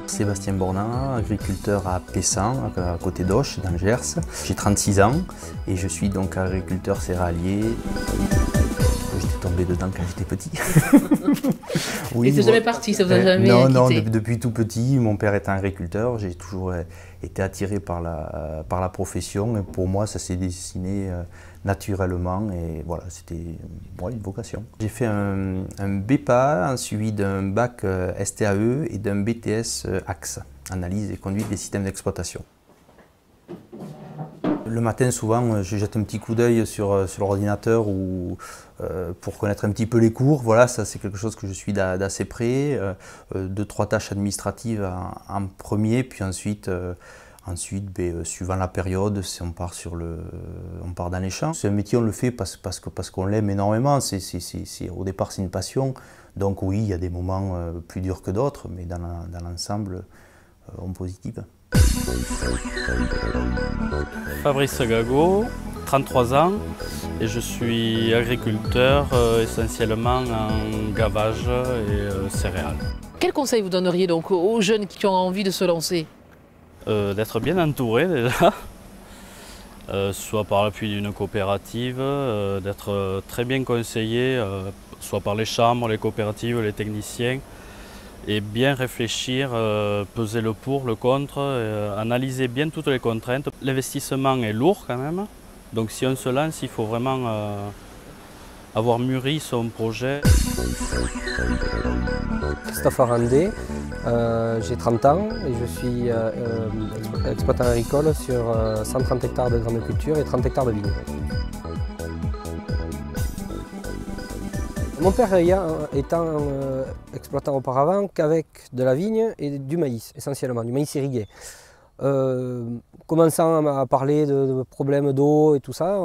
Sébastien Bornat, agriculteur à Pessan, à côté d'Auch, dans le Gers. J'ai 36 ans et je suis donc agriculteur céréalier. J'étais tombé dedans quand j'étais petit. Oui, et c'est jamais parti, ça vous a jamais Non, quitté? Non, depuis tout petit, mon père était agriculteur, j'ai toujours été attiré par la profession et pour moi ça s'est dessiné naturellement et voilà, c'était une vocation. J'ai fait un BEPA suivi d'un bac STAE et d'un BTS AXE, analyse et conduite des systèmes d'exploitation. Le matin, souvent, je jette un petit coup d'œil sur l'ordinateur pour connaître un petit peu les cours. Voilà, ça c'est quelque chose que je suis d'assez près. 2-3 tâches administratives en premier, puis ensuite, suivant la période, on part dans les champs. C'est un métier, on le fait parce qu'on l'aime énormément. Au départ, c'est une passion. Donc oui, il y a des moments plus durs que d'autres, mais dans l'ensemble, on positive. Fabrice Gago, 33 ans, et je suis agriculteur essentiellement en gavage et céréales. Quel conseil vous donneriez donc aux jeunes qui ont envie de se lancer? D'être bien entouré déjà, soit par l'appui d'une coopérative, d'être très bien conseillé, soit par les chambres, les coopératives, les techniciens, et bien réfléchir, peser le pour, le contre, analyser bien toutes les contraintes. L'investissement est lourd quand même, donc si on se lance, il faut vraiment avoir mûri son projet. Christophe Arandé, j'ai 30 ans et je suis exploitant agricole sur 130 hectares de grandes cultures et 30 hectares de vignes. Mon père étant exploitant auparavant qu'avec de la vigne et du maïs, essentiellement, du maïs irrigué. Commençant à parler de problèmes d'eau et tout ça,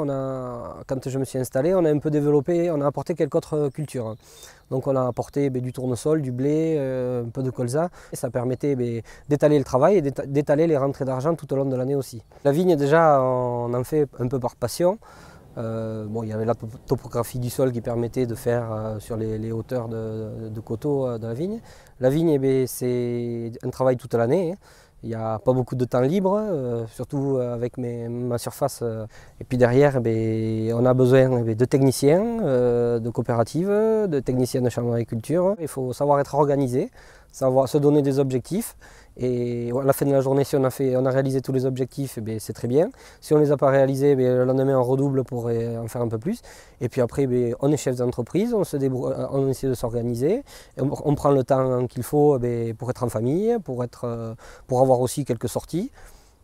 quand je me suis installé, on a un peu développé, on a apporté quelques autres cultures. Donc on a apporté du tournesol, du blé, un peu de colza. Et ça permettait d'étaler le travail et d'étaler les rentrées d'argent tout au long de l'année aussi. La vigne déjà, on en fait un peu par passion. Il y avait la topographie du sol qui permettait de faire sur les hauteurs de coteaux de la vigne. La vigne, c'est un travail toute l'année. Il n'y a pas beaucoup de temps libre, surtout avec ma surface. Et puis derrière, on a besoin de techniciens, de coopératives, de techniciens de chambre d'agriculture. Il faut savoir être organisé, savoir se donner des objectifs. Et à la fin de la journée, si on a réalisé tous les objectifs, c'est très bien. Si on ne les a pas réalisés, le lendemain on redouble pour en faire un peu plus. Et puis après, on est chef d'entreprise, on essaie de s'organiser. On prend le temps qu'il faut pour être en famille, pour avoir aussi quelques sorties.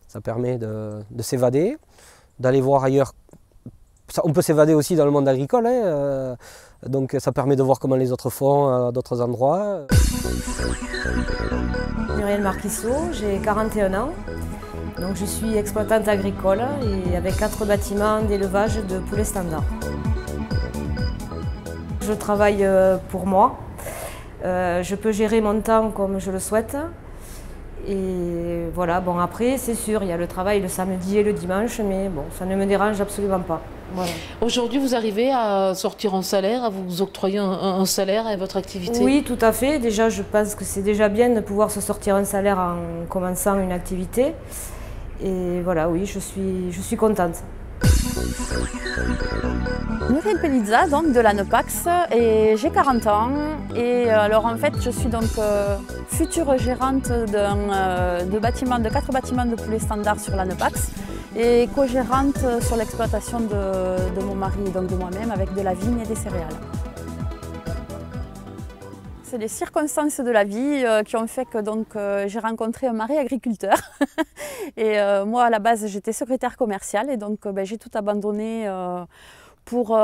Ça permet de s'évader, d'aller voir ailleurs. On peut s'évader aussi dans le monde agricole, donc ça permet de voir comment les autres font à d'autres endroits. Muriel Marquissot, j'ai 41 ans, donc je suis exploitante agricole et avec 4 bâtiments d'élevage de poulets standards. Je travaille pour moi, je peux gérer mon temps comme je le souhaite. Et voilà, après c'est sûr, il y a le travail le samedi et le dimanche, mais bon, ça ne me dérange absolument pas. Voilà. Aujourd'hui, vous arrivez à sortir un salaire, à vous octroyer un salaire à votre activité? Oui, tout à fait. Déjà, je pense que c'est déjà bien de pouvoir se sortir un salaire en commençant une activité. Et voilà, oui, je suis contente. Muriel Pelizza, donc de l'ANEPAX, et j'ai 40 ans. Et alors en fait, je suis donc future gérante de 4 bâtiments de poulets standards sur l'ANEPAX et co-gérante sur l'exploitation de mon mari et donc de moi-même avec de la vigne et des céréales. C'est les circonstances de la vie qui ont fait que j'ai rencontré un mari agriculteur. Et moi, à la base, j'étais secrétaire commerciale et donc j'ai tout abandonné pour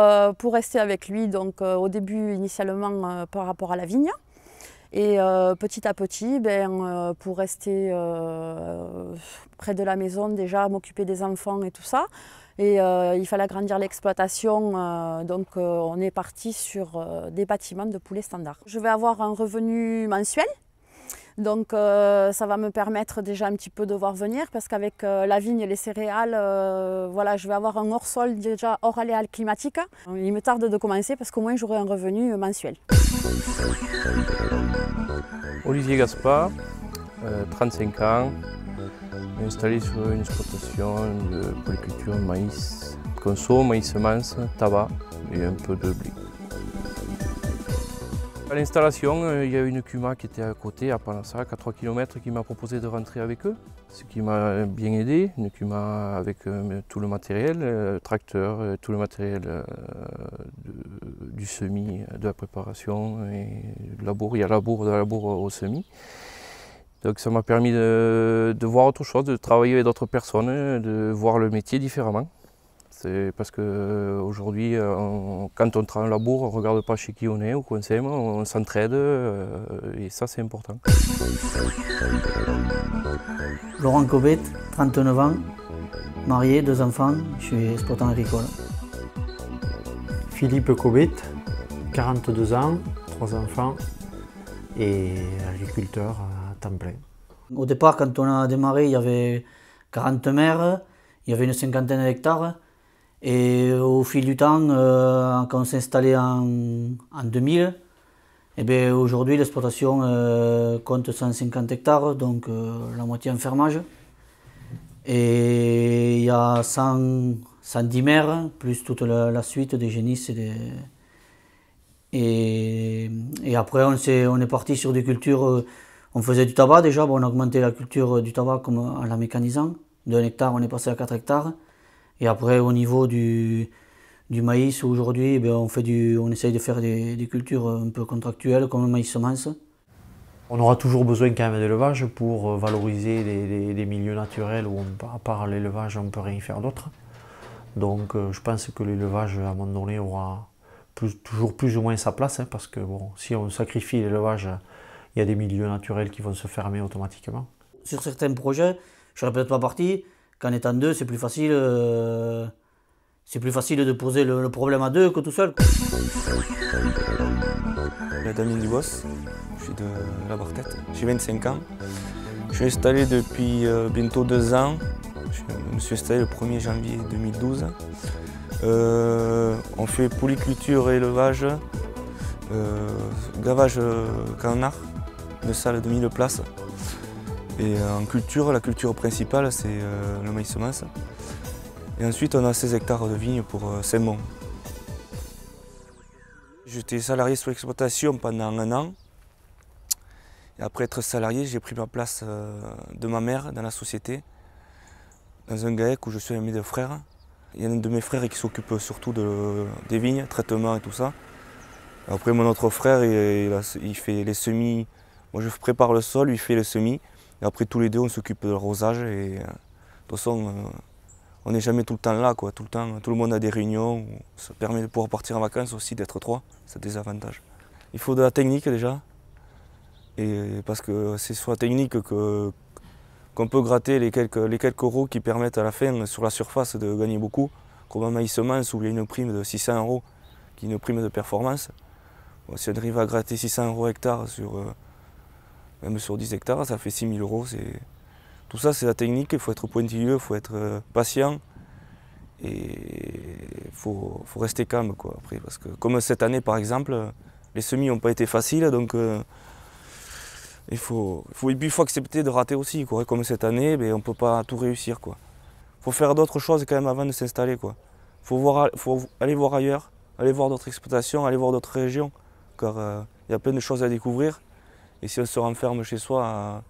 rester avec lui. Donc au début, initialement, par rapport à la vigne. Et petit à petit, pour rester près de la maison, déjà m'occuper des enfants et tout ça. Et il fallait agrandir l'exploitation, donc on est parti sur des bâtiments de poulets standards. Je vais avoir un revenu mensuel Donc ça va me permettre déjà un petit peu de voir venir parce qu'avec la vigne et les céréales, voilà, je vais avoir un hors-sol déjà hors aléa climatique. Il me tarde de commencer parce qu'au moins j'aurai un revenu mensuel. Olivier Gaspard, 35 ans, installé sur une exploitation de polyculture maïs, conso, maïs semence, tabac et un peu de blé. À l'installation, il y a une CUMA qui était à côté, à Panassac, à 3 km, qui m'a proposé de rentrer avec eux, ce qui m'a bien aidé. Une CUMA avec tout le matériel, tracteur, tout le matériel du semis, de la préparation et du labour. Il y a de la labour au semis. Donc ça m'a permis de voir autre chose, de travailler avec d'autres personnes, de voir le métier différemment. C'est parce qu'aujourd'hui, quand on travaille un labour, on ne regarde pas chez qui on est ou qu'on s'aime, on s'entraide et ça c'est important. Laurent Cobet, 39 ans, marié, 2 enfants, je suis exploitant agricole. Philippe Cobet, 42 ans, 3 enfants et agriculteur à temps plein. Au départ, quand on a démarré, il y avait 40 mères, il y avait une cinquantaine d'hectares. Et au fil du temps, quand on s'est installé en 2000, aujourd'hui l'exploitation compte 150 hectares, donc la moitié en fermage. Et il y a 110 mères, plus toute la suite des génisses. Et après, on est parti sur des cultures. On faisait du tabac déjà, on a augmenté la culture du tabac comme en la mécanisant. De 1 hectare, on est passé à 4 hectares. Et après, au niveau du maïs, aujourd'hui, on essaye de faire des cultures un peu contractuelles, comme le maïs semence. On aura toujours besoin quand même d'élevage pour valoriser les milieux naturels où, à part l'élevage, on ne peut rien faire d'autre. Donc je pense que l'élevage, à un moment donné, aura toujours plus ou moins sa place, hein, parce que bon, si on sacrifie l'élevage, il y a des milieux naturels qui vont se fermer automatiquement. Sur certains projets, je ne serais peut-être pas parti. Qu'en étant 2, c'est plus facile de poser le problème à 2 que tout seul. Damien Dubos, je suis de la Bartette, j'ai 25 ans. Je suis installé depuis bientôt 2 ans. Je me suis installé le 1er janvier 2012. On fait polyculture et élevage, gavage canard, une salle de 1000 places. Et en culture, la culture principale, c'est le maïs semence. Et ensuite, on a 16 hectares de vignes pour Saint-Mont. J'étais salarié sur l'exploitation pendant 1 an. Et après être salarié, j'ai pris ma place de ma mère dans la société, dans un GAEC où je suis ami de frères. Il y a un de mes frères qui s'occupe surtout des vignes, traitement et tout ça. Après, mon autre frère, il fait les semis. Moi, je prépare le sol, lui fait les semis. Et après, tous les deux, on s'occupe de l'arrosage. Et de toute façon, on n'est jamais tout le temps là, quoi. Tout le monde a des réunions. Ça permet de pouvoir partir en vacances aussi, d'être 3. C'est des avantages. Il faut de la technique déjà. Et parce que c'est sur la technique qu'on peut gratter les quelques euros qui permettent à la fin, sur la surface, de gagner beaucoup. Comme un maïs semence où il y a une prime de 600 €, qui est une prime de performance. Bon, si on arrive à gratter 600 € hectare même sur 10 hectares, ça fait 6 000 €. Tout ça, c'est la technique. Il faut être pointilleux, il faut être patient. Et il faut rester calme, quoi, après. Parce que, comme cette année, par exemple, les semis n'ont pas été faciles. Donc, il faut accepter de rater aussi, quoi. Comme cette année, on ne peut pas tout réussir, quoi. Il faut faire d'autres choses quand même avant de s'installer, quoi. Faut aller voir ailleurs, aller voir d'autres exploitations, aller voir d'autres régions. Car il y a plein de choses à découvrir. Et si on se renferme chez soi,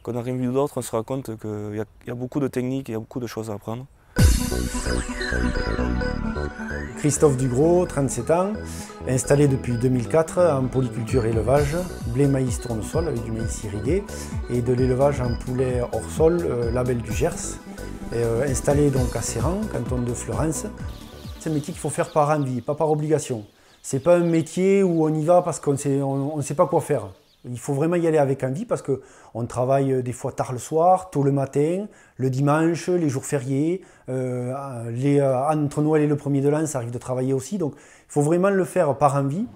qu'on n'a rien vu d'autre, on se rend compte qu'il y a beaucoup de techniques, il y a beaucoup de choses à apprendre. Christophe Dugros, 37 ans, installé depuis 2004 en polyculture et élevage, blé, maïs, tournesol avec du maïs irrigué et de l'élevage en poulet hors sol, label du Gers, installé donc à Serran, canton de Fleurance. C'est un métier qu'il faut faire par envie, pas par obligation. C'est pas un métier où on y va parce qu'on ne sait pas quoi faire. Il faut vraiment y aller avec envie parce qu'on travaille des fois tard le soir, tôt le matin, le dimanche, les jours fériés. Entre Noël et le 1er de l'an, ça arrive de travailler aussi. Donc il faut vraiment le faire par envie.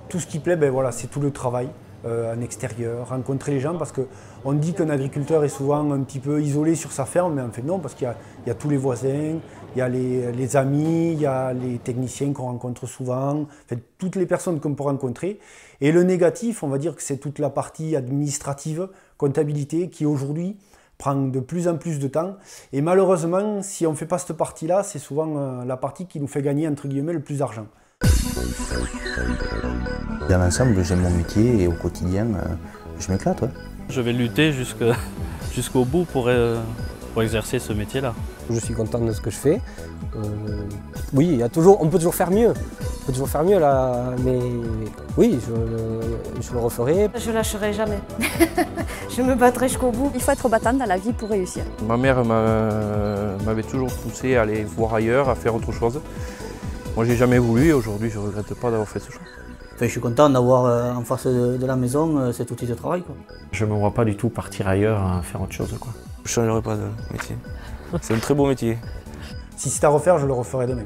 Tout ce qui plaît, voilà, c'est tout le travail. en extérieur, rencontrer les gens, parce qu'on dit qu'un agriculteur est souvent un petit peu isolé sur sa ferme, mais en fait non, parce qu'il y a tous les voisins, il y a les amis, il y a les techniciens qu'on rencontre souvent, en fait, toutes les personnes qu'on peut rencontrer. Et le négatif, on va dire que c'est toute la partie administrative, comptabilité, qui aujourd'hui prend de plus en plus de temps. Et malheureusement, si on ne fait pas cette partie-là, c'est souvent la partie qui nous fait gagner, entre guillemets, le plus d'argent. Dans l'ensemble, j'aime mon métier et au quotidien, je m'éclate. Ouais. Je vais lutter jusqu'au bout pour exercer ce métier-là. Je suis content de ce que je fais. Oui, on peut toujours faire mieux. On peut toujours faire mieux là, mais oui, je le referai. Je lâcherai jamais. Je me battrai jusqu'au bout. Il faut être battant dans la vie pour réussir. Ma mère m'avait toujours poussé à aller voir ailleurs, à faire autre chose. Moi, j'ai jamais voulu et aujourd'hui, je ne regrette pas d'avoir fait ce choix. Enfin, je suis content d'avoir en face de la maison cet outil de travail, quoi. Je ne me vois pas du tout partir ailleurs à faire autre chose, quoi. Je ne changerai pas de métier. C'est un très beau métier. Si c'est à refaire, je le referai demain.